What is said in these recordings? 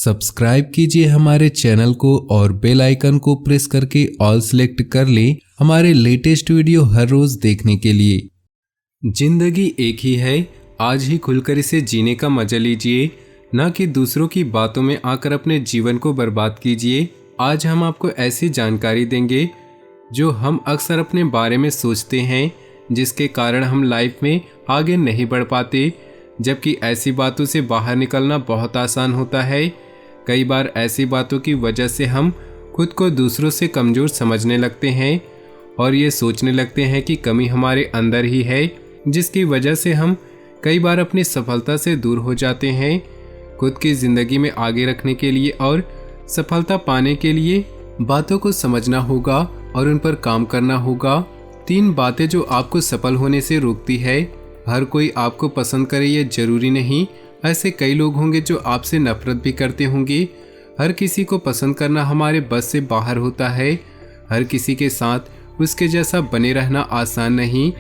Subscribe कीजिए हमारे channel को और बेल आइकन को प्रेस करके ऑल सेलेक्ट कर लें हमारे लेटेस्ट वीडियो हर रोज देखने के लिए। जिंदगी एक ही है, आज ही खुलकर इसे जीने का मजा लीजिए, न कि दूसरों की बातों में आकर अपने जीवन को बर्बाद कीजिए। आज हम आपको ऐसी जानकारी देंगे जो हम अक्सर अपने बारे में सोचते हैं, जिसके कारण हम लाइफ में आगे नहीं बढ़ पाते, जबकि ऐसी बातों से बाहर निकलना बहुत आसान होता है। कई बार ऐसी बातों की वजह से हम खुद को दूसरों से कमज़ोर समझने लगते हैं और ये सोचने लगते हैं कि कमी हमारे अंदर ही है, जिसकी वजह से हम कई बार अपनी सफलता से दूर हो जाते हैं। खुद की ज़िंदगी में आगे रखने के लिए और सफलता पाने के लिए बातों को समझना होगा और उन पर काम करना होगा। 3 बातें जो आपको सफल होने से रोकती है। हर कोई आपको पसंद करे ये जरूरी नहीं, ऐसे कई लोग होंगे जो आपसे नफरत भी करते होंगे। हर किसी को पसंद करना हमारे बस से बाहर होता है। हर किसी के साथ उसके जैसा बने रहना आसान नहीं,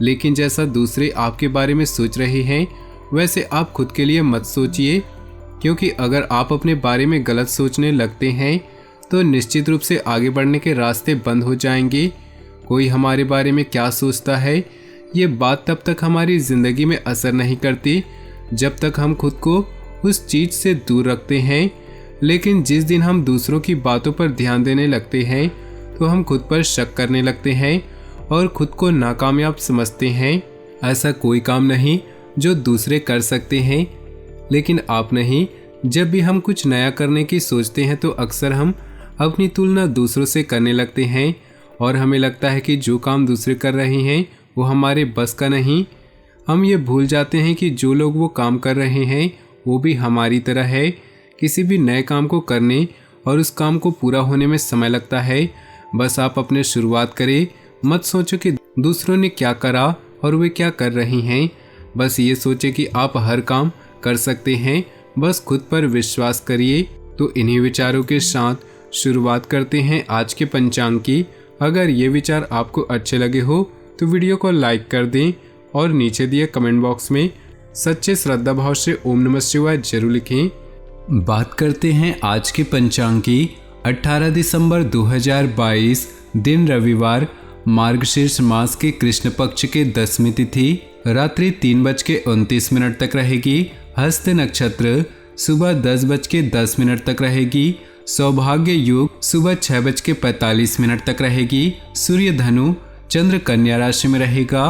लेकिन जैसा दूसरे आपके बारे में सोच रहे हैं वैसे आप खुद के लिए मत सोचिए, क्योंकि अगर आप अपने बारे में गलत सोचने लगते हैं तो निश्चित रूप से आगे बढ़ने के रास्ते बंद हो जाएंगे। कोई हमारे बारे में क्या सोचता है ये बात तब तक हमारी ज़िंदगी में असर नहीं करती जब तक हम खुद को उस चीज़ से दूर रखते हैं, लेकिन जिस दिन हम दूसरों की बातों पर ध्यान देने लगते हैं तो हम खुद पर शक करने लगते हैं और खुद को नाकामयाब समझते हैं। ऐसा कोई काम नहीं जो दूसरे कर सकते हैं लेकिन आप नहीं। जब भी हम कुछ नया करने की सोचते हैं तो अक्सर हम अपनी तुलना दूसरों से करने लगते हैं और हमें लगता है कि जो काम दूसरे कर रहे हैं वो हमारे बस का नहीं। हम ये भूल जाते हैं कि जो लोग वो काम कर रहे हैं वो भी हमारी तरह है। किसी भी नए काम को करने और उस काम को पूरा होने में समय लगता है। बस आप अपने शुरुआत करें, मत सोचो कि दूसरों ने क्या करा और वे क्या कर रही हैं। बस ये सोचें कि आप हर काम कर सकते हैं, बस खुद पर विश्वास करिए। तो इन्हीं विचारों के साथ शुरुआत करते हैं आज के पंचांग की। अगर ये विचार आपको अच्छे लगे हो तो वीडियो को लाइक कर दें और नीचे दिए कमेंट बॉक्स में सच्चे श्रद्धा भाव से ओम नमः शिवाय जरूर लिखें। बात करते हैं आज के पंचांग की। 18 दिसंबर 2022 दिन रविवार, मार्गशीर्ष मास के कृष्ण पक्ष के 10वीं तिथि रात्रि 3:29 तक रहेगी। हस्त नक्षत्र सुबह 10:10 तक रहेगी। सौभाग्य योग सुबह 6:45 तक रहेगी। सूर्य धनु चंद्र कन्या राशि में रहेगा।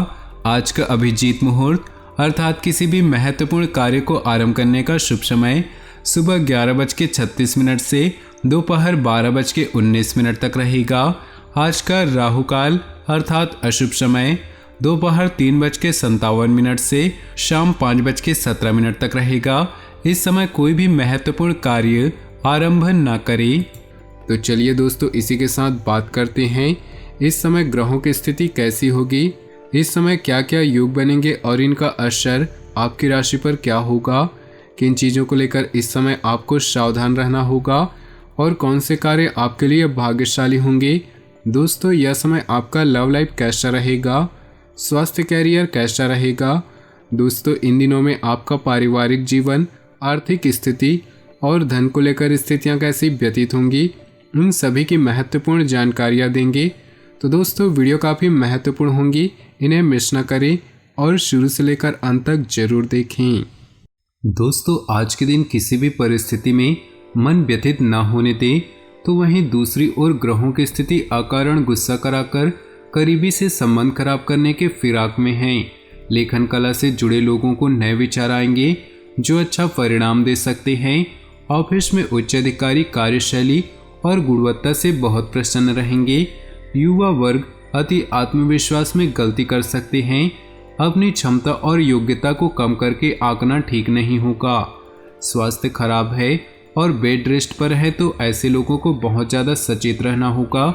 आज का अभिजीत मुहूर्त अर्थात किसी भी महत्वपूर्ण कार्य को आरंभ करने का शुभ समय सुबह 11:36 से दोपहर 12:19 तक रहेगा। आज का राहु काल अर्थात अशुभ समय दोपहर 3:57 से शाम 5:17 तक रहेगा। इस समय कोई भी महत्वपूर्ण कार्य आरंभ न करें। तो चलिए दोस्तों, इसी के साथ बात करते हैं इस समय ग्रहों की स्थिति कैसी होगी, इस समय क्या क्या योग बनेंगे और इनका असर आपकी राशि पर क्या होगा, किन चीज़ों को लेकर इस समय आपको सावधान रहना होगा और कौन से कार्य आपके लिए भाग्यशाली होंगे। दोस्तों, यह समय आपका लव लाइफ कैसा रहेगा, स्वास्थ्य कैरियर कैसा रहेगा। दोस्तों, इन दिनों में आपका पारिवारिक जीवन, आर्थिक स्थिति और धन को लेकर स्थितियाँ कैसी व्यतीत होंगी, उन सभी की महत्वपूर्ण जानकारियाँ देंगे। तो दोस्तों, वीडियो काफ़ी महत्वपूर्ण होंगी, इन्हें मिस न करें और शुरू से लेकर अंत तक जरूर देखें। दोस्तों, आज के दिन किसी भी परिस्थिति में मन व्यथित न होने दें, तो वहीं दूसरी ओर ग्रहों की स्थिति अकारण गुस्सा कराकर करीबी से संबंध खराब करने के फिराक में हैं। लेखन कला से जुड़े लोगों को नए विचार आएंगे जो अच्छा परिणाम दे सकते हैं। ऑफिस में उच्च अधिकारी कार्यशैली और गुणवत्ता से बहुत प्रसन्न रहेंगे। युवा वर्ग अति आत्मविश्वास में गलती कर सकते हैं। अपनी क्षमता और योग्यता को कम करके आंकना ठीक नहीं होगा। स्वास्थ्य खराब है और बेड रेस्ट पर है तो ऐसे लोगों को बहुत ज़्यादा सचेत रहना होगा।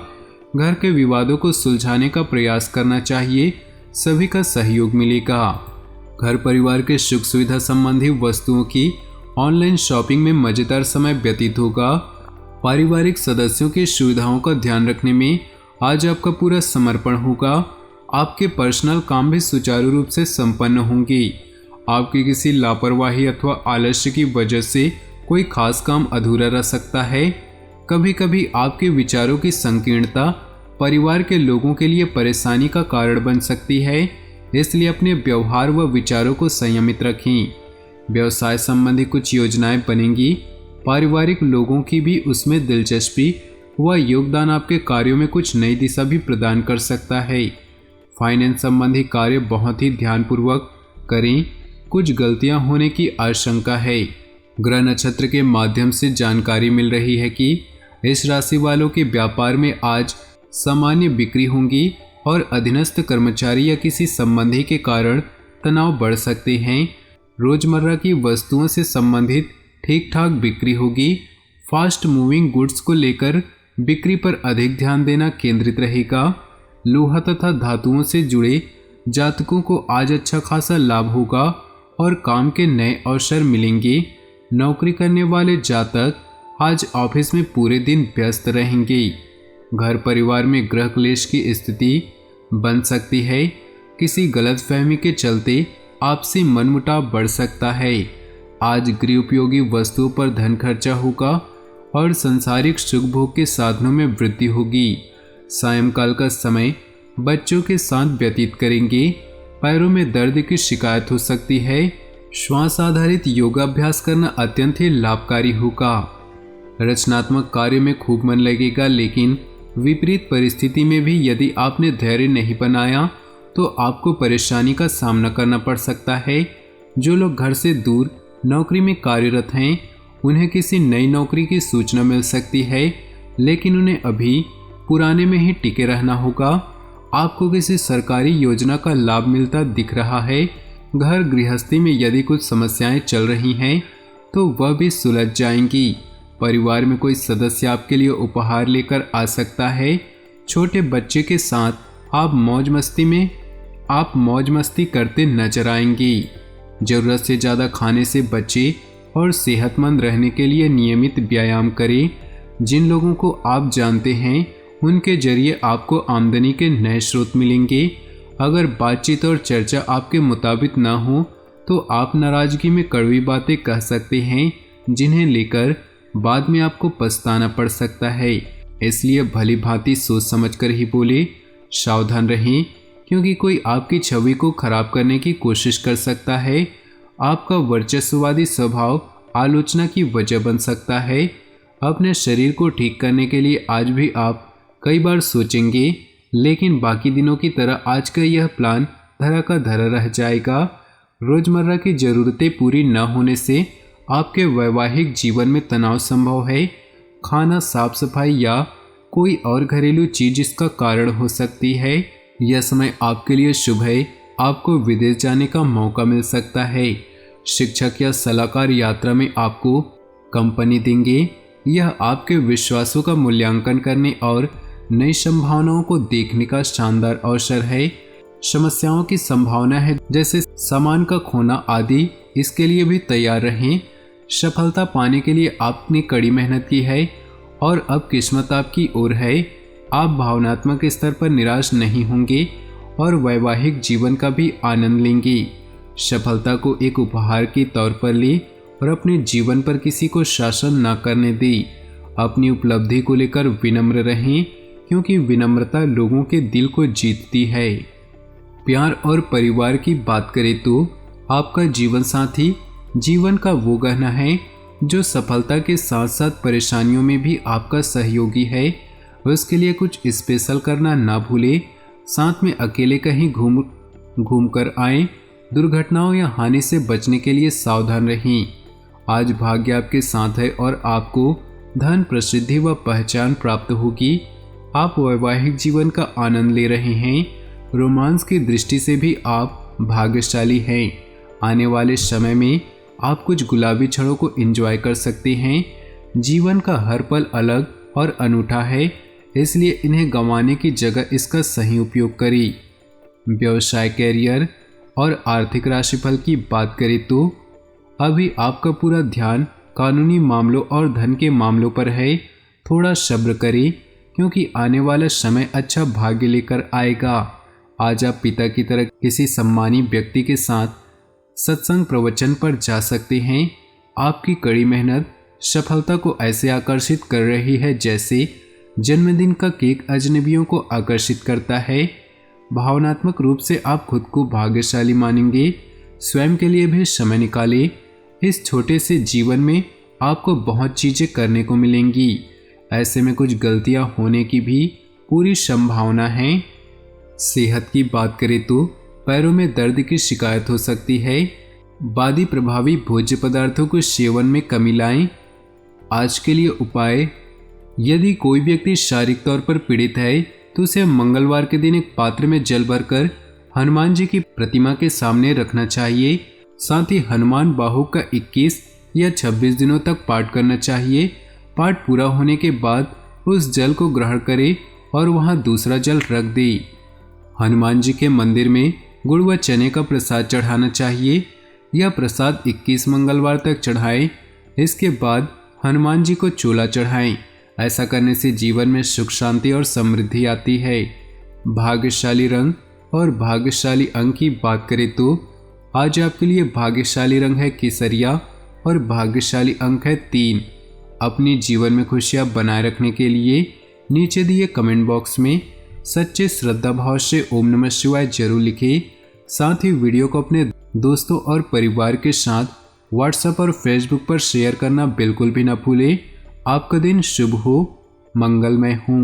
घर के विवादों को सुलझाने का प्रयास करना चाहिए, सभी का सहयोग मिलेगा। घर परिवार के सुख सुविधा संबंधी वस्तुओं की ऑनलाइन शॉपिंग में मज़ेदार समय व्यतीत होगा। पारिवारिक सदस्यों की सुविधाओं का ध्यान रखने में आज आपका पूरा समर्पण होगा। आपके पर्सनल काम भी सुचारू रूप से संपन्न होंगे। आपकी किसी लापरवाही अथवा आलस्य की वजह से कोई खास काम अधूरा रह सकता है। कभी कभी आपके विचारों की संकीर्णता परिवार के लोगों के लिए परेशानी का कारण बन सकती है, इसलिए अपने व्यवहार व विचारों को संयमित रखें। व्यवसाय संबंधी कुछ योजनाएं बनेंगी। पारिवारिक लोगों की भी उसमें दिलचस्पी व योगदान आपके कार्यों में कुछ नई दिशा भी प्रदान कर सकता है। फाइनेंस संबंधी कार्य बहुत ही ध्यानपूर्वक करें, कुछ गलतियां होने की आशंका है। ग्रह नक्षत्र के माध्यम से जानकारी मिल रही है कि इस राशि वालों के व्यापार में आज सामान्य बिक्री होंगी और अधीनस्थ कर्मचारी या किसी संबंधी के कारण तनाव बढ़ सकते हैं। रोजमर्रा की वस्तुओं से संबंधित ठीक ठाक बिक्री होगी। फास्ट मूविंग गुड्स को लेकर बिक्री पर अधिक ध्यान देना केंद्रित रहेगा। लोहा तथा धातुओं से जुड़े जातकों को आज अच्छा खासा लाभ होगा और काम के नए अवसर मिलेंगे। नौकरी करने वाले जातक आज ऑफिस में पूरे दिन व्यस्त रहेंगे। घर परिवार में गृह क्लेश की स्थिति बन सकती है। किसी गलतफहमी के चलते आपसी मनमुटाव बढ़ सकता है। आज गृह उपयोगी वस्तुओं पर धन खर्चा होगा और सांसारिक सुख भोग के साधनों में वृद्धि होगी। सायंकाल का समय बच्चों के साथ व्यतीत करेंगे। पैरों में दर्द की शिकायत हो सकती है। श्वास आधारित योगाभ्यास करना अत्यंत ही लाभकारी होगा। रचनात्मक कार्य में खूब मन लगेगा, लेकिन विपरीत परिस्थिति में भी यदि आपने धैर्य नहीं बनाया तो आपको परेशानी का सामना करना पड़ सकता है। जो लोग घर से दूर नौकरी में कार्यरत हैं, उन्हें किसी नई नौकरी की सूचना मिल सकती है, लेकिन उन्हें अभी पुराने में ही टिके रहना होगा। आपको किसी सरकारी योजना का लाभ मिलता दिख रहा है। घर गृहस्थी में यदि कुछ समस्याएं चल रही हैं तो वह भी सुलझ जाएंगी। परिवार में कोई सदस्य आपके लिए उपहार लेकर आ सकता है। छोटे बच्चे के साथ आप मौज मस्ती करते नजर आएंगी। जरूरत से ज़्यादा खाने से बचें और सेहतमंद रहने के लिए नियमित व्यायाम करें। जिन लोगों को आप जानते हैं उनके जरिए आपको आमदनी के नए स्रोत मिलेंगे। अगर बातचीत और चर्चा आपके मुताबिक ना हो तो आप नाराजगी में कड़वी बातें कह सकते हैं, जिन्हें लेकर बाद में आपको पछताना पड़ सकता है। इसलिए भली भांति सोच समझकर ही बोले। सावधान रहें, क्योंकि कोई आपकी छवि को खराब करने की कोशिश कर सकता है। आपका वर्चस्ववादी स्वभाव आलोचना की वजह बन सकता है। अपने शरीर को ठीक करने के लिए आज भी आप कई बार सोचेंगे, लेकिन बाकी दिनों की तरह आज का यह प्लान धरा का धरा रह जाएगा। रोजमर्रा की ज़रूरतें पूरी न होने से आपके वैवाहिक जीवन में तनाव संभव है। खाना, साफ सफाई या कोई और घरेलू चीज इसका कारण हो सकती है। यह समय आपके लिए शुभ है। आपको विदेश जाने का मौका मिल सकता है। शिक्षक या सलाहकार यात्रा में आपको कंपनी देंगे। यह आपके विश्वासों का मूल्यांकन करने और नई संभावनाओं को देखने का शानदार अवसर है। समस्याओं की संभावना है, जैसे सामान का खोना आदि, इसके लिए भी तैयार रहें। सफलता पाने के लिए आपने कड़ी मेहनत की है और अब किस्मत आपकी ओर है। आप भावनात्मक स्तर पर निराश नहीं होंगे और वैवाहिक जीवन का भी आनंद लेंगे। सफलता को एक उपहार के तौर पर ले और अपने जीवन पर किसी को शासन न करने दें। अपनी उपलब्धि को लेकर विनम्र रहें, क्योंकि विनम्रता लोगों के दिल को जीतती है। प्यार और परिवार की बात करें तो आपका जीवन साथी जीवन का वो गहना है जो सफलता के साथ साथ परेशानियों में भी आपका सहयोगी है। उसके लिए कुछ स्पेशल करना ना भूले। साथ में अकेले कहीं घूम कर आएं। दुर्घटनाओं या हानि से बचने के लिए सावधान रहें। आज भाग्य आपके साथ है और आपको धन, प्रसिद्धि व पहचान प्राप्त होगी। आप वैवाहिक जीवन का आनंद ले रहे हैं। रोमांस की दृष्टि से भी आप भाग्यशाली हैं। आने वाले समय में आप कुछ गुलाबी क्षणों को एंजॉय कर सकते हैं। जीवन का हर पल अलग और अनूठा है, इसलिए इन्हें गंवाने की जगह इसका सही उपयोग करें। व्यवसाय, करियर और आर्थिक राशिफल की बात करें तो अभी आपका पूरा ध्यान कानूनी मामलों और धन के मामलों पर है। थोड़ा सब्र करें, क्योंकि आने वाला समय अच्छा भाग्य लेकर आएगा। आज आप पिता की तरह किसी सम्मानी व्यक्ति के साथ सत्संग प्रवचन पर जा सकते हैं। आपकी कड़ी मेहनत सफलता को ऐसे आकर्षित कर रही है जैसे जन्मदिन का केक अजनबियों को आकर्षित करता है। भावनात्मक रूप से आप खुद को भाग्यशाली मानेंगे। स्वयं के लिए भी समय निकालें। इस छोटे से जीवन में आपको बहुत चीज़ें करने को मिलेंगी। ऐसे में कुछ गलतियां होने की भी पूरी संभावना है। सेहत की बात करें तो पैरों में दर्द की शिकायत हो सकती है। वादी प्रभावी भोज्य पदार्थों को सेवन में कमी लाएं। आज के लिए उपाय, यदि कोई व्यक्ति शारीरिक तौर पर पीड़ित है तो उसे मंगलवार के दिन एक पात्र में जल भरकर हनुमान जी की प्रतिमा के सामने रखना चाहिए। साथ ही हनुमान बाहु का 21 या 26 दिनों तक पाठ करना चाहिए। पाठ पूरा होने के बाद उस जल को ग्रहण करें और वहां दूसरा जल रख दें। हनुमान जी के मंदिर में गुड़ व चने का प्रसाद चढ़ाना चाहिए। यह प्रसाद 21 मंगलवार तक चढ़ाएं। इसके बाद हनुमान जी को चोला चढ़ाएं। ऐसा करने से जीवन में सुख शांति और समृद्धि आती है। भाग्यशाली रंग और भाग्यशाली अंक की बात करें तो आज आपके लिए भाग्यशाली रंग है केसरिया और भाग्यशाली अंक है 3। अपने जीवन में खुशियां बनाए रखने के लिए नीचे दिए कमेंट बॉक्स में सच्चे श्रद्धा भाव से ओम नमः शिवाय जरूर लिखें। साथ ही वीडियो को अपने दोस्तों और परिवार के साथ व्हाट्सएप और फेसबुक पर शेयर करना बिल्कुल भी ना भूलें। आपका दिन शुभ हो, मंगलमय हो।